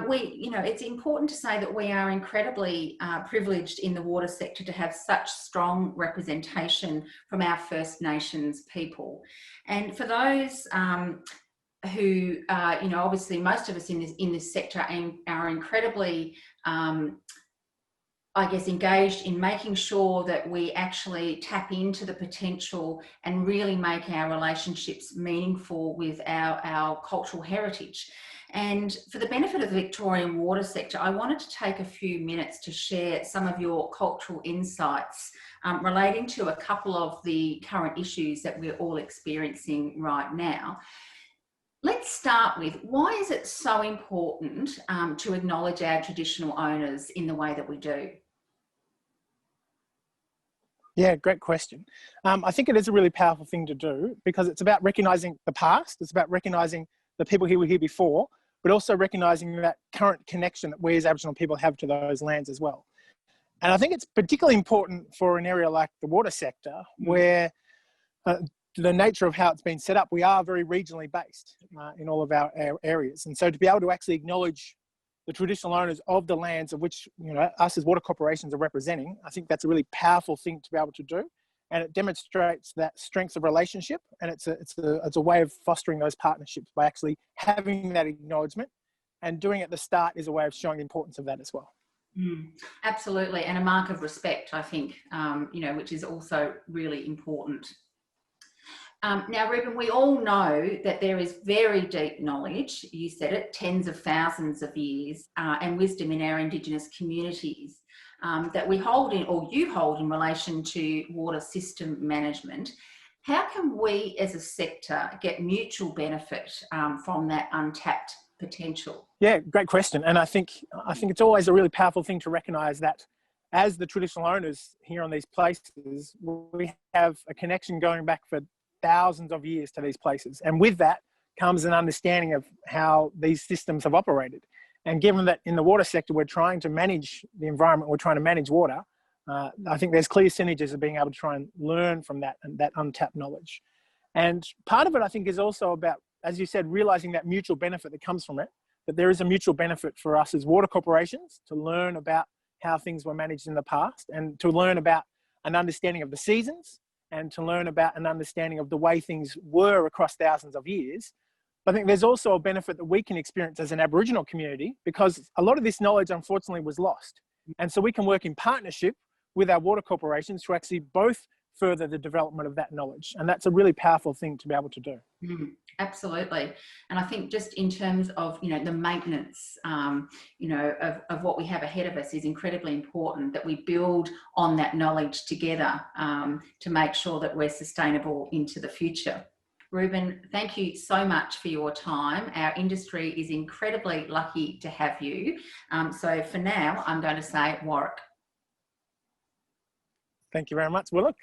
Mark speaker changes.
Speaker 1: it's important to say that we are incredibly privileged in the water sector to have such strong representation from our First Nations people. And for those who, obviously most of us in this sector are incredibly, engaged in making sure that we actually tap into the potential and really make our relationships meaningful with our cultural heritage. And for the benefit of the Victorian water sector, I wanted to take a few minutes to share some of your cultural insights relating to a couple of the current issues that we're all experiencing right now. Let's start with, why is it so important to acknowledge our traditional owners in the way that we do?
Speaker 2: Yeah, great question. I think it is a really powerful thing to do because it's about recognising the past, it's about recognising the people who were here before, but also recognising that current connection that we as Aboriginal people have to those lands as well. And I think it's particularly important for an area like the water sector, where the nature of how it's been set up, we are very regionally based in all of our areas. And so to be able to actually acknowledge the traditional owners of the lands of which, us as water corporations are representing, I think that's a really powerful thing to be able to do. And it demonstrates that strength of relationship, and it's a way of fostering those partnerships by actually having that acknowledgement, and doing it at the start is a way of showing the importance of that as well.
Speaker 1: Absolutely, and a mark of respect, I think, which is also really important. Now, Rueben, we all know that there is very deep knowledge, you said it, tens of thousands of years, and wisdom in our Indigenous communities that we hold in, or you hold, in relation to water system management. How can we as a sector get mutual benefit from that untapped potential?
Speaker 2: Yeah, great question. And I think it's always a really powerful thing to recognise that as the traditional owners here on these places, we have a connection going back for thousands of years to these places. And with that comes an understanding of how these systems have operated. And given that in the water sector, we're trying to manage the environment, we're trying to manage water, I think there's clear synergies of being able to try and learn from that and that untapped knowledge. And part of it, I think, is also about, as you said, realising that mutual benefit that comes from it, that there is a mutual benefit for us as water corporations to learn about how things were managed in the past, and to learn about an understanding of the seasons, and to learn about an understanding of the way things were across thousands of years. I think there's also a benefit that we can experience as an Aboriginal community, because a lot of this knowledge, unfortunately, was lost. And so we can work in partnership with our water corporations to actually both further the development of that knowledge. And that's a really powerful thing to be able to do.
Speaker 1: Absolutely. And I think just in terms of, the maintenance, of what we have ahead of us is incredibly important, that we build on that knowledge together to make sure that we're sustainable into the future. Rueben, thank you so much for your time. Our industry is incredibly lucky to have you. So for now, I'm going to say Warwick.
Speaker 2: Thank you very much, Willock.